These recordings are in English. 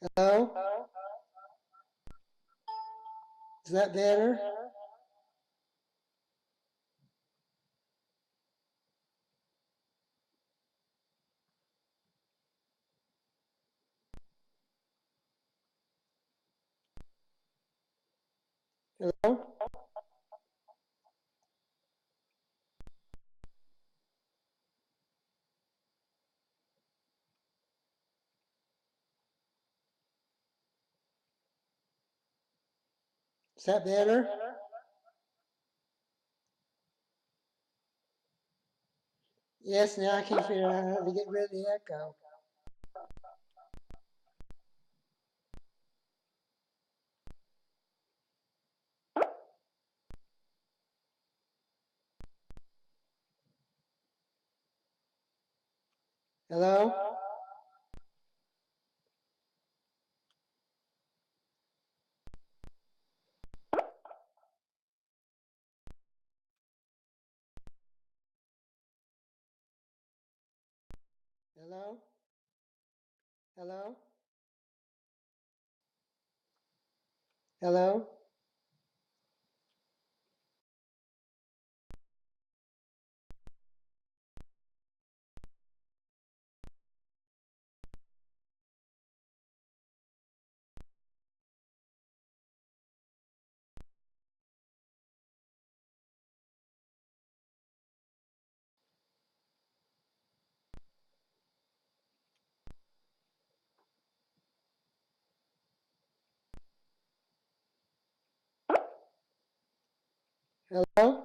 Hello? Is that better? Hello? Is that better? Yes, now I can figure out how to get rid of the echo. Hello? Hello? Hello? Hello? Hello?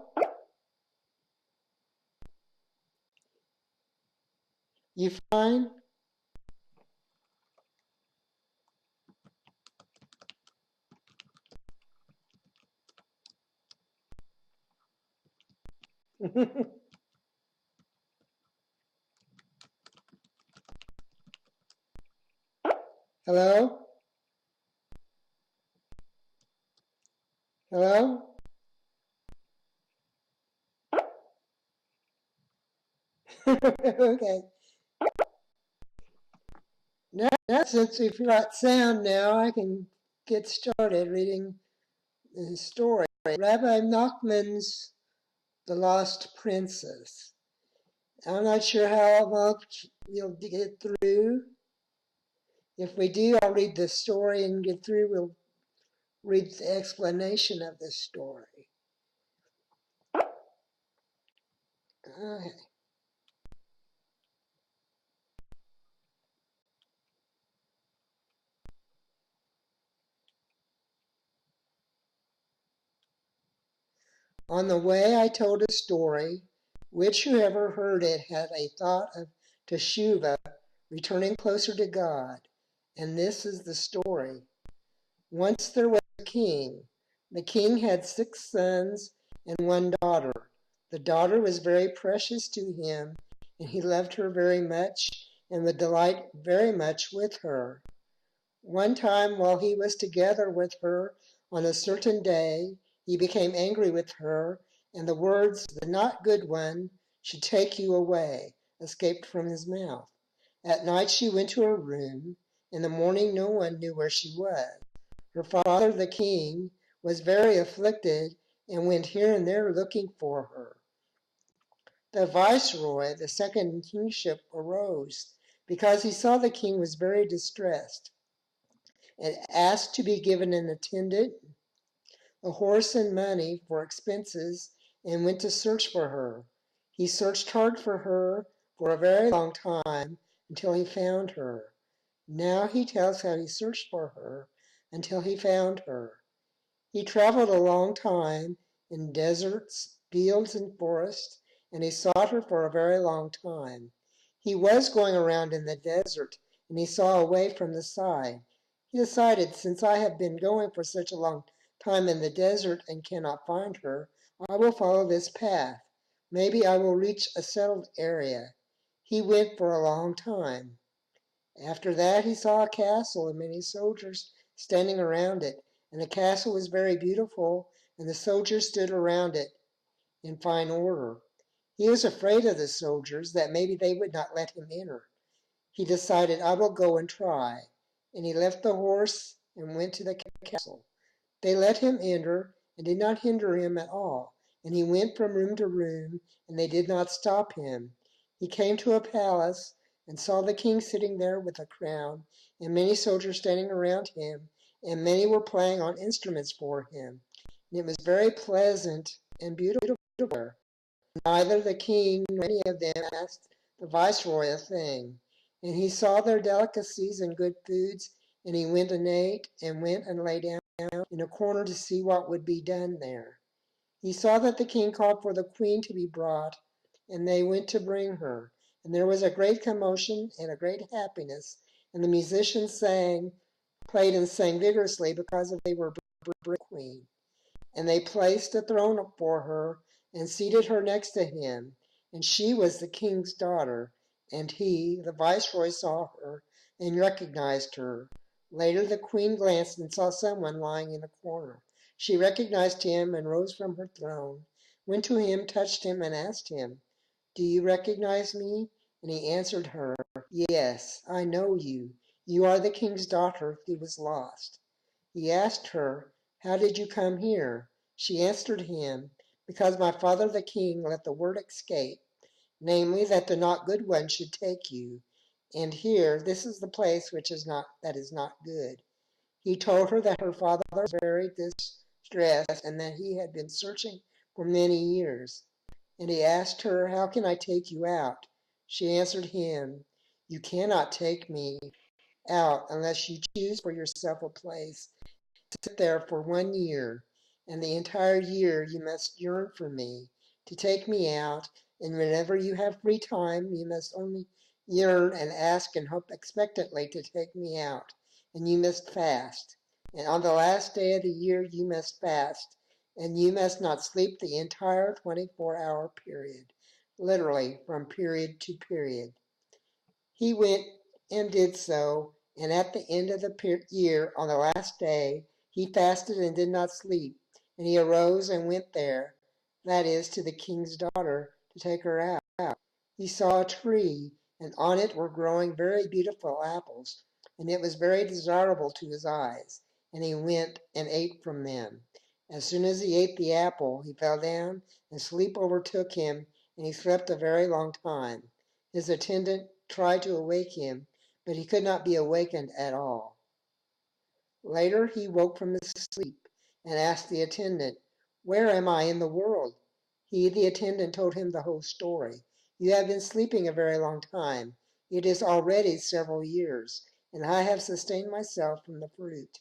You fine? Hello? Hello? Okay. Now, since we've got sound now, I can get started reading the story. Rabbi Nachman's The Lost Princess. I'm not sure how much we'll get through. If we do, I'll read the story and get through. We'll read the explanation of the story. Okay. On the way, I told a story, which whoever heard it had a thought of teshuvah, returning closer to God. And this is the story. Once there was a king. The king had 6 sons and 1 daughter. The daughter was very precious to him, and he loved her very much and would delight very much with her. One time, while he was together with her on a certain day, he became angry with her, and the words, "The not good one should take you away," escaped from his mouth. At night she went to her room. In the morning no one knew where she was. Her father, the king, was very afflicted and went here and there looking for her. The viceroy, the second kingship, arose because he saw the king was very distressed and asked to be given an attendant, a horse, and money for expenses, and went to search for her. He searched hard for her for a very long time until he found her. Now he tells how he searched for her until he found her. He traveled a long time in deserts, fields, and forests, and he sought her for a very long time. He was going around in the desert, and he saw a way from the side. He decided, since I have been going for such a long time in the desert and cannot find her, I will follow this path. Maybe I will reach a settled area. He went for a long time. After that he saw a castle and many soldiers standing around it, and the castle was very beautiful, and the soldiers stood around it in fine order. He was afraid of the soldiers, that maybe they would not let him enter. He decided, I will go and try. and he left the horse and went to the castle. They let him enter and did not hinder him at all, and he went from room to room, and they did not stop him. He came to a palace and saw the king sitting there with a crown, and many soldiers standing around him, and many were playing on instruments for him. And it was very pleasant and beautiful there. Neither the king nor any of them asked the viceroy a thing. And he saw their delicacies and good foods, and he went and ate, and went and lay down in a corner to see what would be done there. He saw that the king called for the queen to be brought, and they went to bring her. And there was a great commotion and a great happiness, and the musicians played and sang vigorously because they were bringing the queen. And they placed a throne for her and seated her next to him. And she was the king's daughter. And he, the viceroy, saw her and recognized her. Later the queen glanced and saw someone lying in a corner. She recognized him and rose from her throne, went to him, touched him, and asked him, "Do you recognize me?" And he answered her, "Yes, I know you. You are the king's daughter who was lost." He asked her, "How did you come here?" She answered him, "Because my father the king let the word escape, namely that the not good one should take you. And here, this is the place that is not good." He told her that her father was very distressed and that he had been searching for many years. And he asked her, "How can I take you out?" She answered him, "You cannot take me out unless you choose for yourself a place sit there for 1 year, and the entire year you must yearn for me, to take me out, and whenever you have free time, you must only yearn and ask and hope expectantly to take me out, and you must fast. And on the last day of the year you must fast, and you must not sleep the entire 24-hour period, literally from period to period." He went and did so, and at the end of the year, on the last day, he fasted and did not sleep, and he arose and went there, that is, to the king's daughter, to take her out. He saw a tree, and on it were growing very beautiful apples, and it was very desirable to his eyes, and he went and ate from them. As soon as he ate the apple, he fell down, and sleep overtook him, and he slept a very long time. His attendant tried to awake him, but he could not be awakened at all. Later he woke from his sleep and asked the attendant, "Where am I in the world?" The attendant, told him the whole story. "You have been sleeping a very long time. It is already several years, and I have sustained myself from the fruit."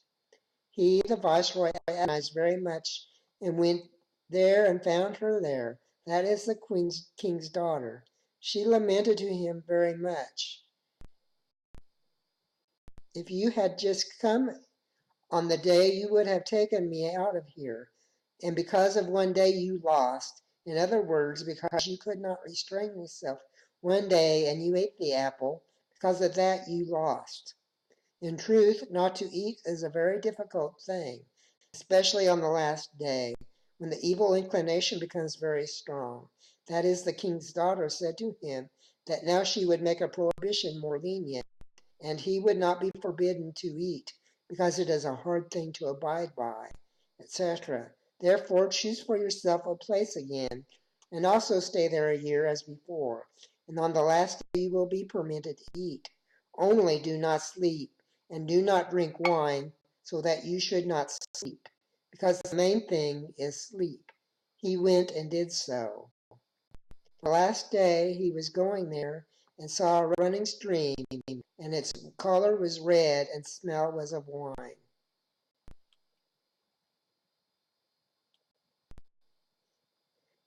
The viceroy, agonized very much and went there and found her there, that is the king's daughter. She lamented to him very much. "If you had just come on the day, you would have taken me out of here. And because of one day you lost. In other words, because you could not restrain yourself one day and you ate the apple, because of that you lost. In truth, not to eat is a very difficult thing, especially on the last day, when the evil inclination becomes very strong." That is, the king's daughter said to him that now she would make a prohibition more lenient, and he would not be forbidden to eat, because it is a hard thing to abide by, etc. "Therefore choose for yourself a place again, and also stay there a year as before, and on the last day you will be permitted to eat. Only do not sleep, and do not drink wine, so that you should not sleep, because the main thing is sleep." He went and did so. The last day he was going there and saw a running stream, and its color was red and smell was of wine.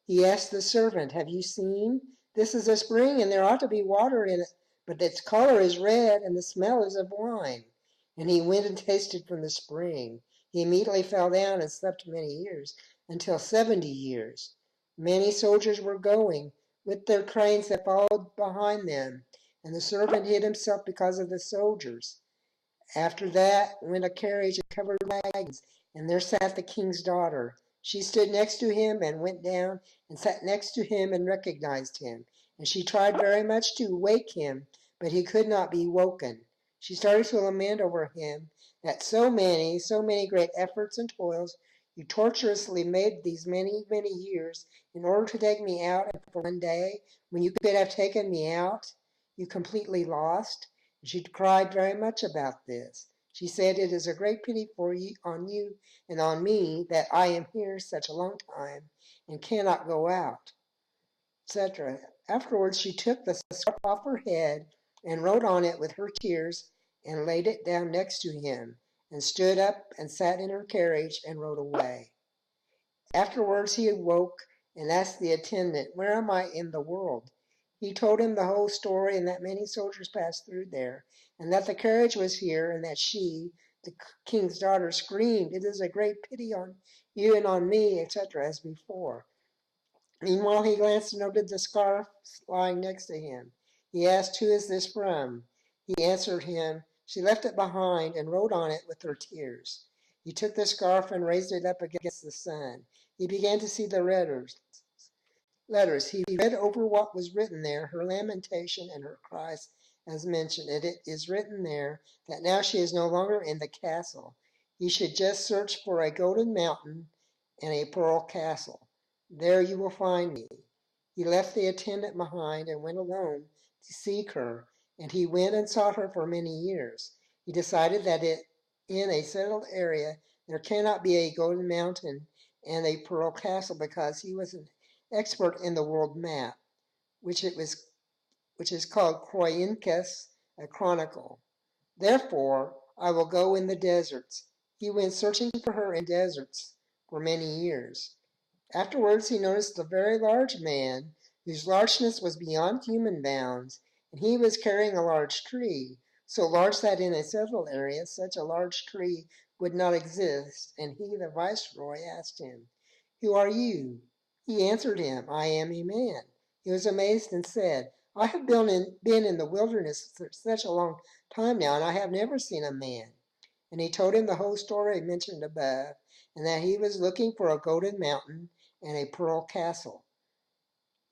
He asked the servant, "Have you seen? This is a spring, and there ought to be water in it, but its color is red, and the smell is of wine." And he went and tasted from the spring. He immediately fell down and slept many years, until 70 years. Many soldiers were going, with their trains that followed behind them, and the servant hid himself because of the soldiers. After that went a carriage and covered wagons, and there sat the king's daughter. She stood next to him and went down and sat next to him and recognized him. And she tried very much to wake him, but he could not be woken. She started to lament over him that so many great efforts and toils you tortuously made these many years in order to take me out, and for one day, when you could have taken me out, you completely lost. And she cried very much about this. She said, "It is a great pity for you, on you and on me, that I am here such a long time and cannot go out," etc. Afterwards, she took the scarf off her head and wrote on it with her tears and laid it down next to him, and stood up and sat in her carriage and rode away. Afterwards, he awoke and asked the attendant, "Where am I in the world?" He told him the whole story, and that many soldiers passed through there, and that the carriage was here, and that she, the king's daughter, screamed, "It is a great pity on you and on me," etc., as before. Meanwhile, he glanced and noted the scarf lying next to him. He asked, "Who is this from?" He answered him, "She left it behind and wrote on it with her tears." He took the scarf and raised it up against the sun. He began to see the letters. He read over what was written there, her lamentation and her cries as mentioned. It is written there that now she is no longer in the castle. He should just search for a golden mountain and a pearl castle. There you will find me. He left the attendant behind and went alone to seek her, and he went and sought her for many years. He decided that in a settled area there cannot be a golden mountain and a pearl castle, because he was an expert in the world map, which is called Kroinkes, a chronicle. "Therefore, I will go in the deserts." He went searching for her in deserts for many years. Afterwards, he noticed a very large man, whose largeness was beyond human bounds, and he was carrying a large tree, so large that in a settled area such a large tree would not exist. And he, the viceroy, asked him, "Who are you?" He answered him, "I am a man." He was amazed and said, "I have been in the wilderness for such a long time now, and I have never seen a man." And he told him the whole story mentioned above, and that he was looking for a golden mountain and a pearl castle.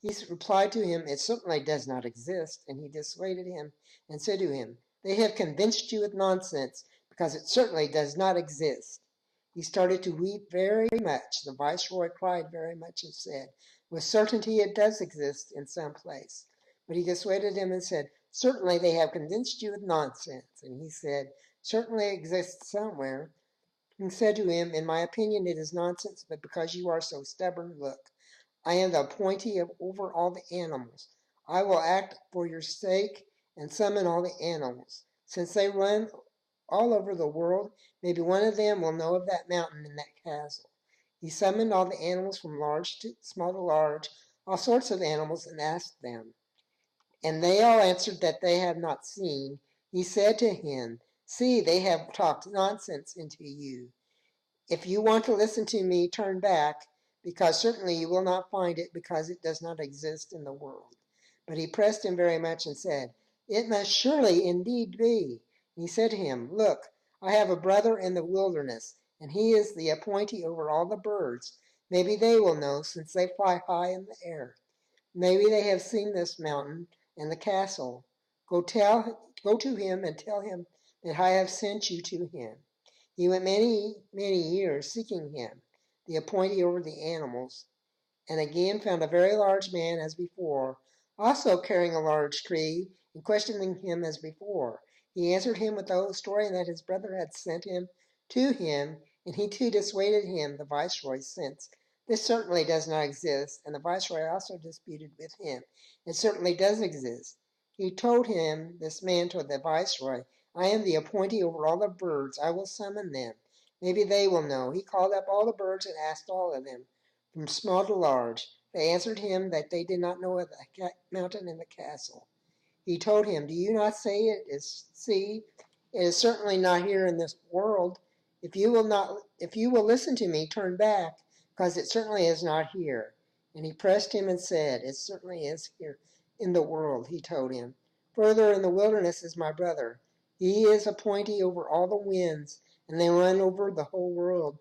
He replied to him, "It certainly does not exist." And he dissuaded him and said to him, "They have convinced you with nonsense, because it certainly does not exist." He started to weep very much. The viceroy cried very much and said, "With certainty it does exist in some place." But he dissuaded him and said, "Certainly they have convinced you with nonsense." And he said, "Certainly it exists somewhere." And said to him, "In my opinion it is nonsense, but because you are so stubborn, look. I am the appointee over all the animals. I will act for your sake and summon all the animals. Since they run all over the world, maybe one of them will know of that mountain and that castle." He summoned all the animals from small to large, all sorts of animals, and asked them. And they all answered that they had not seen. He said to him, "See, they have talked nonsense into you. If you want to listen to me, turn back, because certainly you will not find it, because it does not exist in the world." But he pressed him very much and said, "It must surely indeed be." And he said to him, "Look, I have a brother in the wilderness, and he is the appointee over all the birds. Maybe they will know, since they fly high in the air. Maybe they have seen this mountain and the castle. Go to him and tell him that I have sent you to him." He went many years seeking him, the appointee over the animals, and again found a very large man as before, also carrying a large tree, and questioning him as before. He answered him with the whole story, and that his brother had sent him to him, and he too dissuaded him, the viceroy, since this certainly does not exist. And the viceroy also disputed with him. It certainly does exist. He told him, this man told the viceroy, "I am the appointee over all the birds. I will summon them. Maybe they will know." He called up all the birds and asked all of them, from small to large. They answered him that they did not know of the mountain and the castle. He told him, "Do you not say it is? See, it is certainly not here in this world. If you will listen to me, turn back, because it certainly is not here." And he pressed him and said, "It certainly is here in the world." He told him, "Further in the wilderness is my brother. He is appointee over all the winds, and they run over the whole world.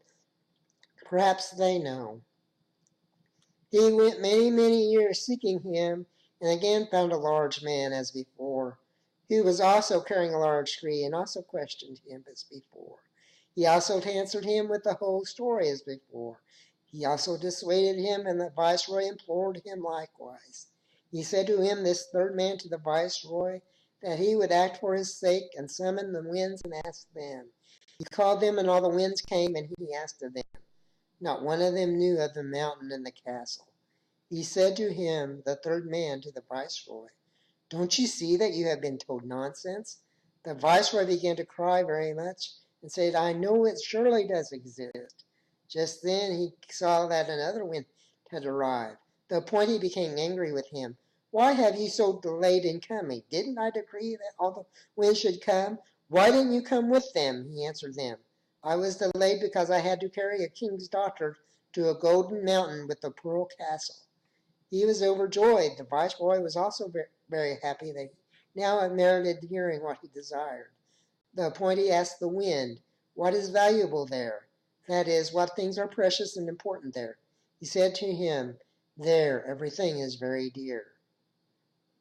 Perhaps they know." He went many years seeking him, and again found a large man as before. who was also carrying a large tree, and also questioned him as before. He also answered him with the whole story as before. He also dissuaded him, and the viceroy implored him likewise. He said to him, this third man, to the viceroy, that he would act for his sake and summon the winds and ask them. He called them, and all the winds came, and he asked of them. Not one of them knew of the mountain and the castle. He said to him, the third man, to the viceroy, don't you see that you have been told nonsense? The viceroy began to cry very much and said, I know it surely does exist. Just then he saw that another wind had arrived. The appointee became angry with him. Why have you so delayed in coming? Didn't I decree that all the winds should come? Why didn't you come with them? He answered them. I was delayed because I had to carry a king's daughter to a golden mountain with a pearl castle. He was overjoyed. The viceroy was also very happy that he now had merited hearing what he desired. The appointee asked the wind, what is valuable there? That is, what things are precious and important there? He said to him, there, everything is very dear.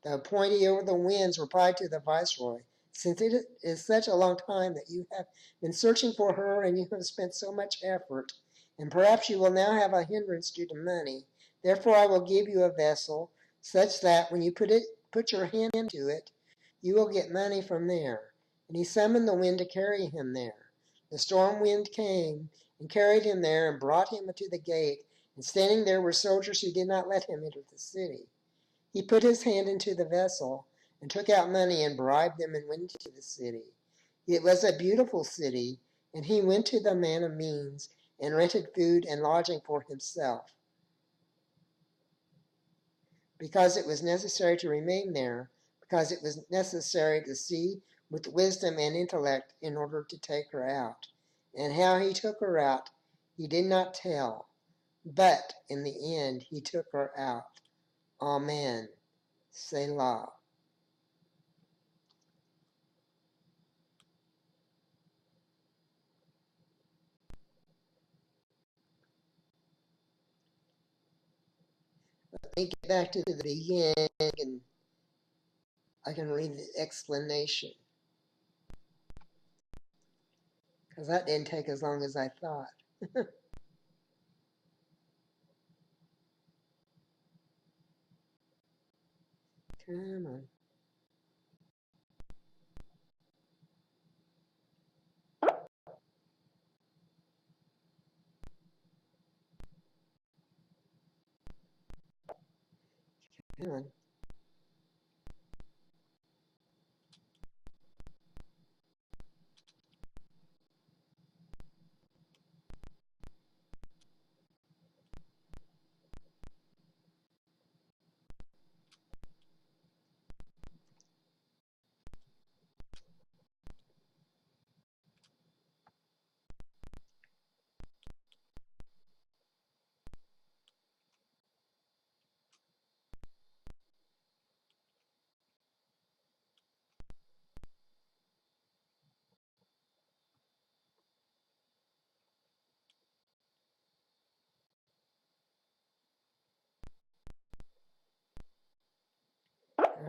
The appointee over the winds replied to the viceroy, since it is such a long time that you have been searching for her and you have spent so much effort, and perhaps you will now have a hindrance due to money, therefore I will give you a vessel such that when you put your hand into it, you will get money from there. And he summoned the wind to carry him there. The storm wind came and carried him there and brought him to the gate, and standing there were soldiers who did not let him enter the city. He put his hand into the vessel and took out money and bribed them and went into the city. It was a beautiful city, and he went to the man of means and rented food and lodging for himself, because it was necessary to remain there, because it was necessary to see with wisdom and intellect in order to take her out. And how he took her out he did not tell, but in the end he took her out. Amen. Selah. Let me get back to the beginning and I can read the explanation, because that didn't take as long as I thought. Come on. Come on.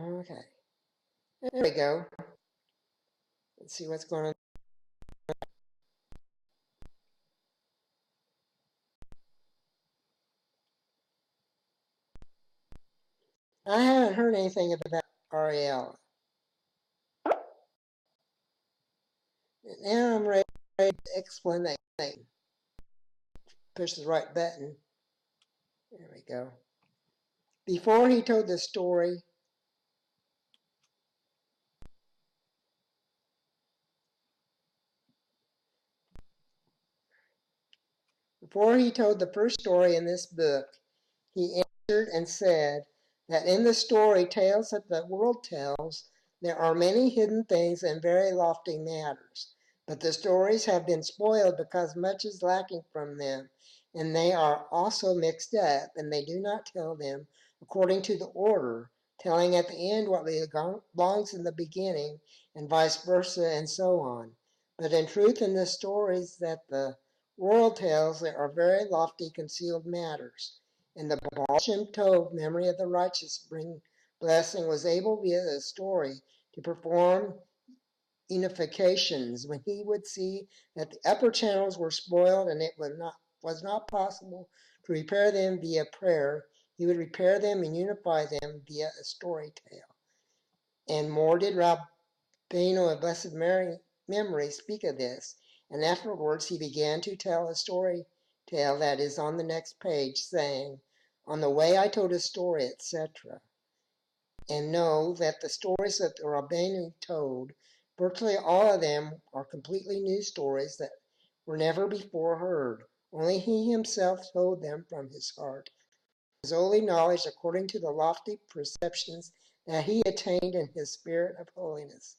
Okay. There we go. Let's see what's going on. I haven't heard anything about Ariel. Now I'm ready to explain that thing. Push the right button. There we go. Before he told the story, the first story in this book, he answered and said that in the story tales that the world tells, there are many hidden things and very lofty matters. But the stories have been spoiled because much is lacking from them, and they are also mixed up, and they do not tell them according to the order, telling at the end what belongs in the beginning, and vice versa, and so on. But in truth, in the stories that the world tells, there are very lofty concealed matters. And the Baal Shem Tov, memory of the righteous, bring blessing, was able via the story to perform unifications. When he would see that the upper channels were spoiled and it was not possible to repair them via prayer, he would repair them and unify them via a story tale. And more did Rabbeinu of blessed memory speak of this. And afterwards he began to tell a story tale that is on the next page, saying, "On the way I told a story, etc." And know that the stories that the Rabbeinu told, virtually all of them are completely new stories that were never before heard. Only he himself told them from his heart, his holy knowledge according to the lofty perceptions that he attained in his spirit of holiness,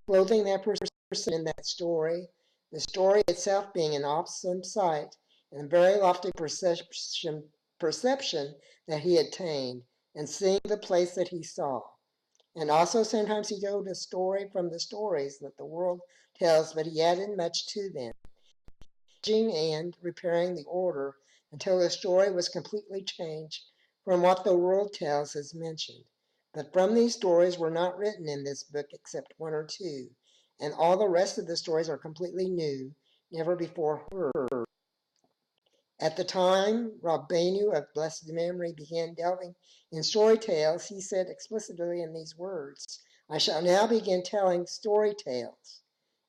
clothing that person in that story, the story itself being an awesome sight and very lofty perception that he attained, and seeing the place that he saw. And also sometimes he told a story from the stories that the world tells, but he added much to them, changing and repairing the order until the story was completely changed from what the world tells as mentioned. But from these stories were not written in this book except one or two, and all the rest of the stories are completely new, never before heard. At the time Rabbeinu of blessed memory began delving in story tales, he said explicitly in these words, "I shall now begin telling story tales."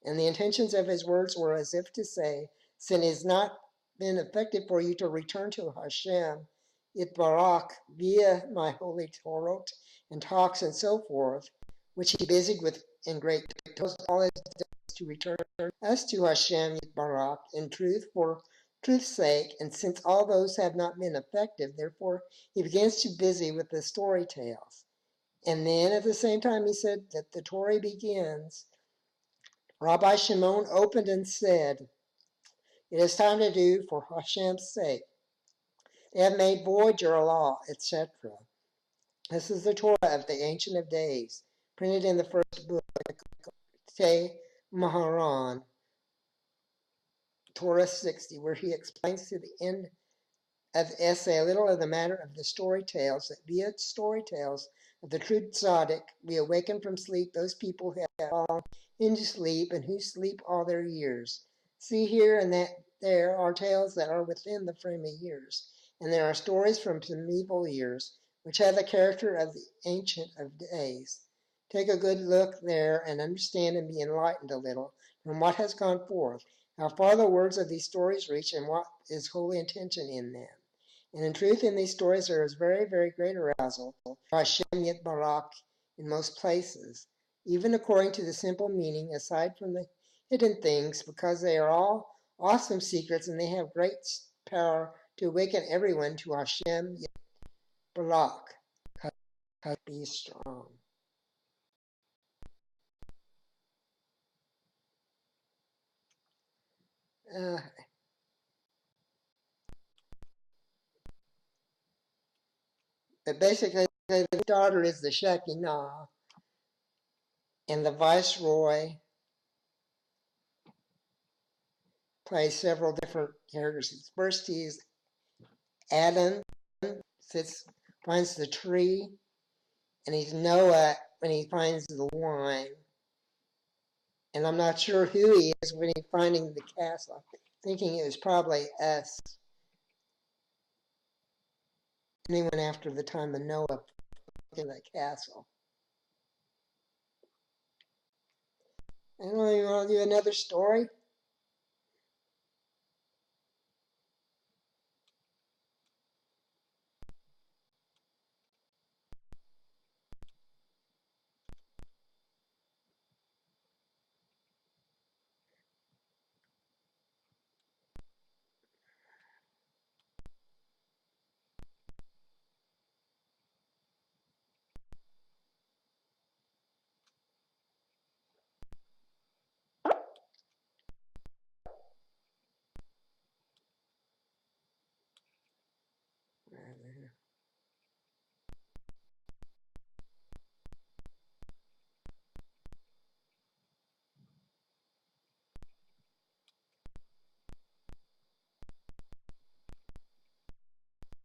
And the intentions of his words were as if to say, since it has not been effective for you to return to Hashem, Yitbarach, via my holy Torah and talks and so forth, which he busied with in great details, all his days to return us to Hashem, Yitbarach, in truth, for truth's sake, and since all those have not been effective, therefore he begins to busy with the story tales. And then at the same time he said that the Torah begins, Rabbi Shimon opened and said, "It is time to do for Hashem's sake. They have made void your law," etc. This is the Torah of the Ancient of Days, printed in the first book, Te Maharan, Torah 60, where he explains to the end of the essay a little of the matter of the story tales, that via story tales of the true tzaddik, we awaken from sleep those people who have fallen into sleep and who sleep all their years. See here and that there are tales that are within the frame of years, and there are stories from primeval years, which have the character of the Ancient of Days. Take a good look there and understand and be enlightened a little from what has gone forth, how far the words of these stories reach, and what is holy intention in them. And in truth, in these stories, there is very, very great arousal for Hashem Yitbarach in most places, even according to the simple meaning, aside from the hidden things, because they are all awesome secrets and they have great power to awaken everyone to Hashem Yitbarach. Be strong. But basically, the daughter is the Shekinah, and the viceroy plays several different characters. First, he's Adam, finds the tree, and he's Noah when he finds the wine. And I'm not sure who he is when he's finding the castle. I'm thinking it was probably us. Anyone after the time of Noah in the castle. I don't know, you want to do another story?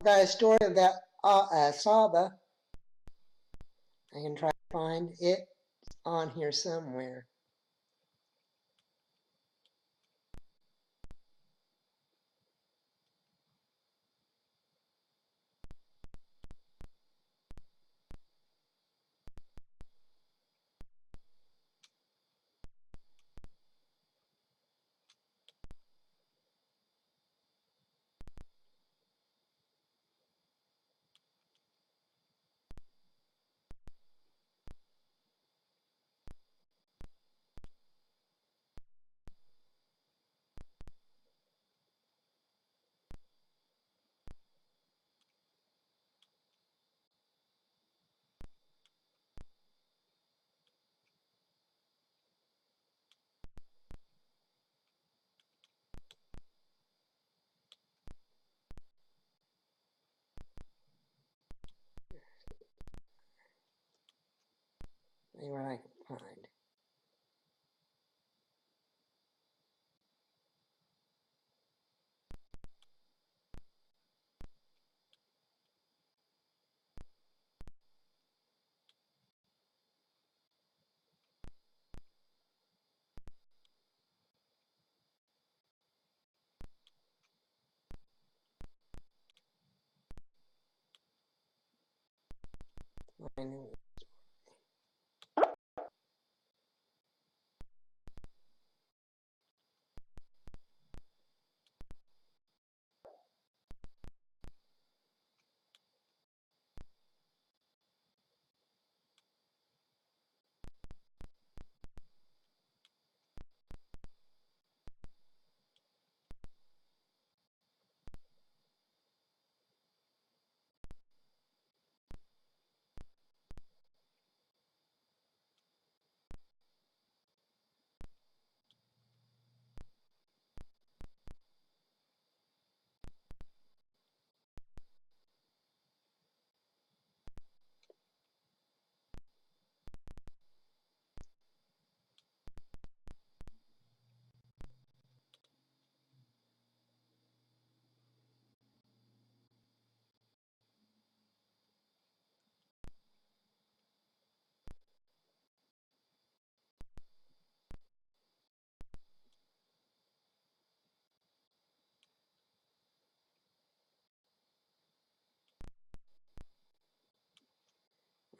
I've got a story of that Saba. I can try to find it. on here somewhere. See what I can find. Finding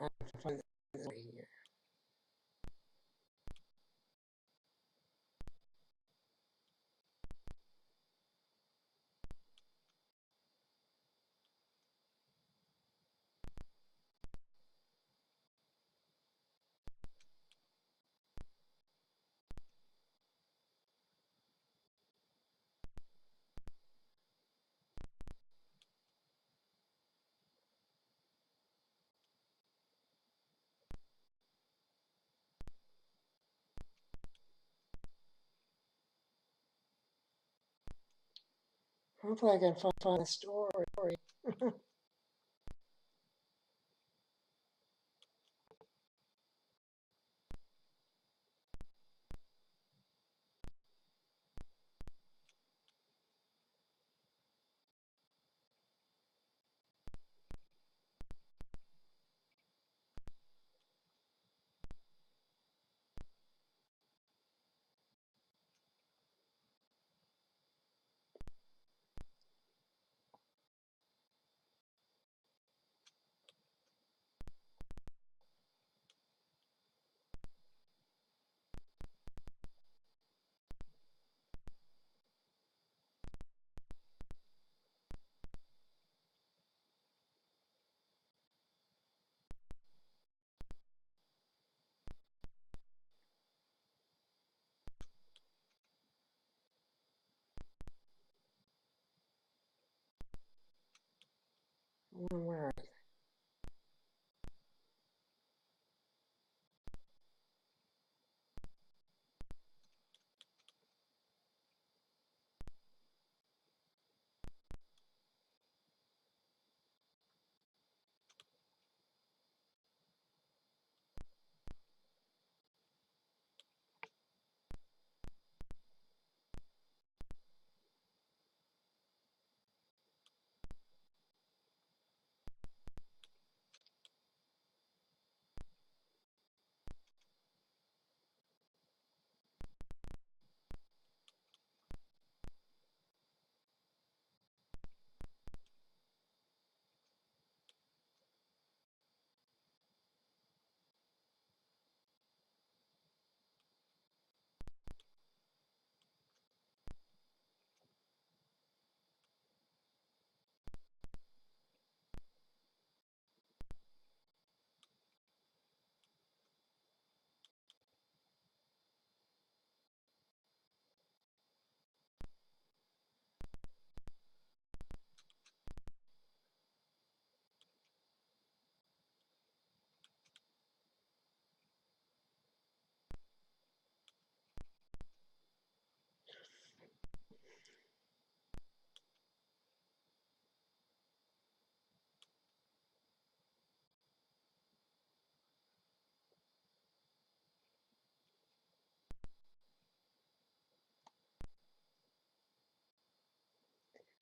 I have to find this right here. Hopefully I can find a story.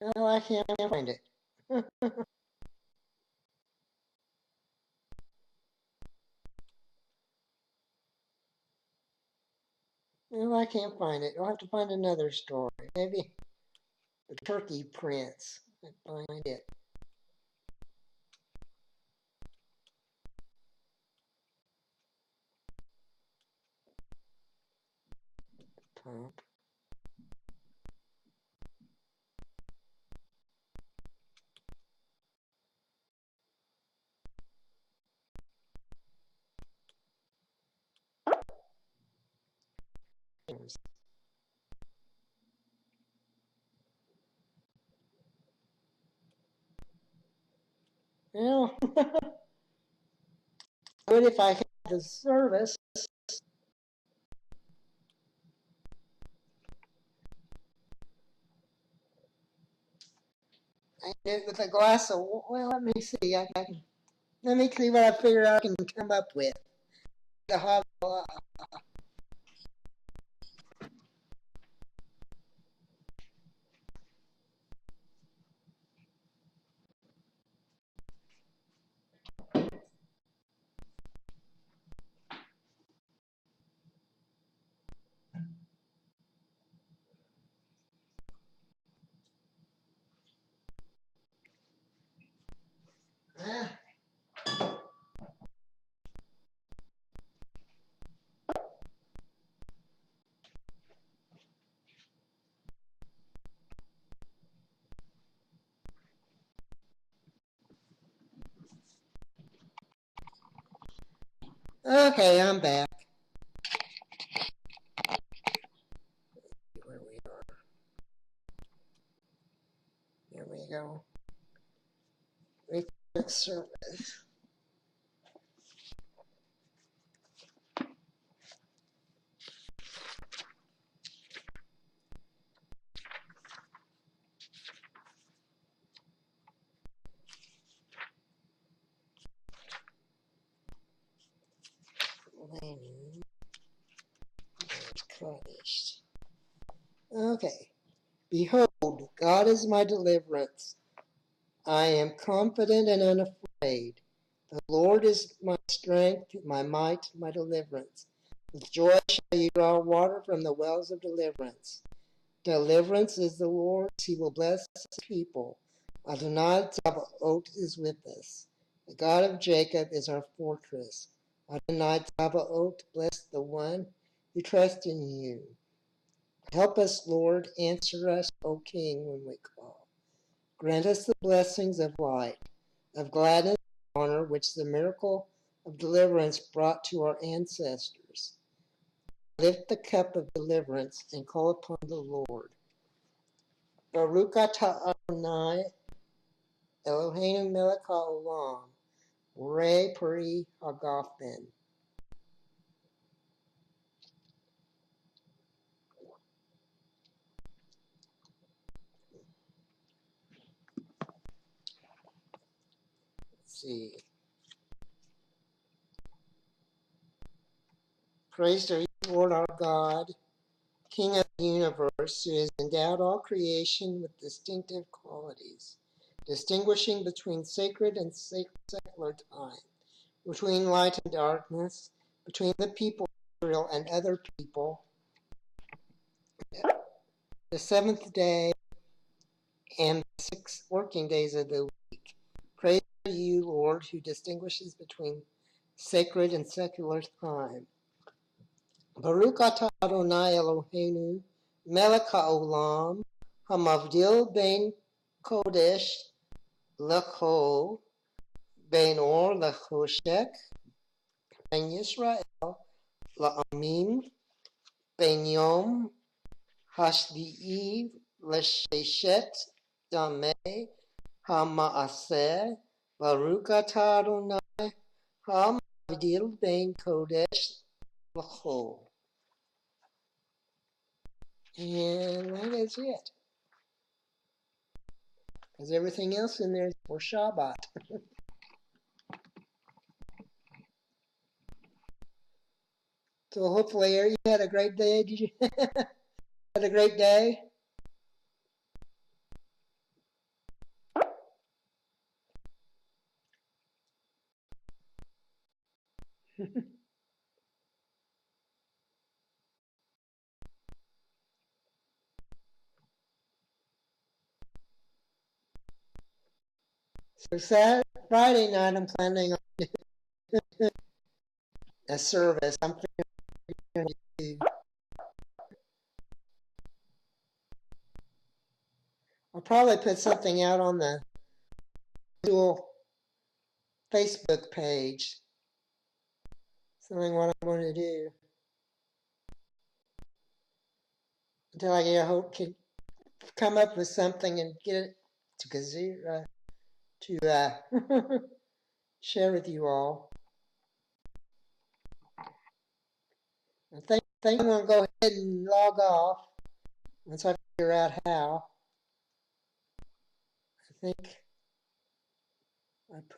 Oh, I can't find it. No, I can't find it. I'll have to find another story. Maybe the Turkey Prince. I find it. Pump. Well, good if I had the service. I did it with a glass of. Well, let me see. Let me see what I figure I can come up with. The hot. Okay, I'm back. Where we are. Here we go. Return service. Landing. Kaddish. Okay. Behold, God is my deliverance. I am confident and unafraid. The Lord is my strength, my might, my deliverance. With joy shall you draw water from the wells of deliverance. Deliverance is the Lord's. He will bless his people. Adonai Tzavaot is with us. The God of Jacob is our fortress. Adonai Tzavaot, bless the one who trusts in you. Help us, Lord. Answer us, O King, when we call. Grant us the blessings of light, of gladness and honor, which the miracle of deliverance brought to our ancestors. Lift the cup of deliverance and call upon the Lord. Baruch atah Adonai Eloheinu melech haolam, borei peri hagafen. Let's see. Praise to you, Lord our God, King of the universe, who has endowed all creation with distinctive qualities, distinguishing between sacred and secular time, between light and darkness, between the people of Israel and other people, the seventh day and the 6 working days of the week. Praise to you, Lord, who distinguishes between sacred and secular time. Baruch atah Adonai Eloheinu, melech haolam, hamavdil ben kodesh lecho, ben or lechoshek, ben Yisrael la'amim, ben yom hashvi'i l'sheshet dameh hama'aseh, Baruch atah Adonai, hamavdil ben kodesh lecho. And that is it. Because everything else in there is for Shabbat. So hopefully you had a great day. Did you had a great day? So Friday night, I'm planning on a service. I'm figuring to. I'll probably put something out on the dual Facebook page. Something what I'm going to do until I get hope can come up with something and get it to share with you all. I think I'm going to go ahead and log off once I figure out how. I think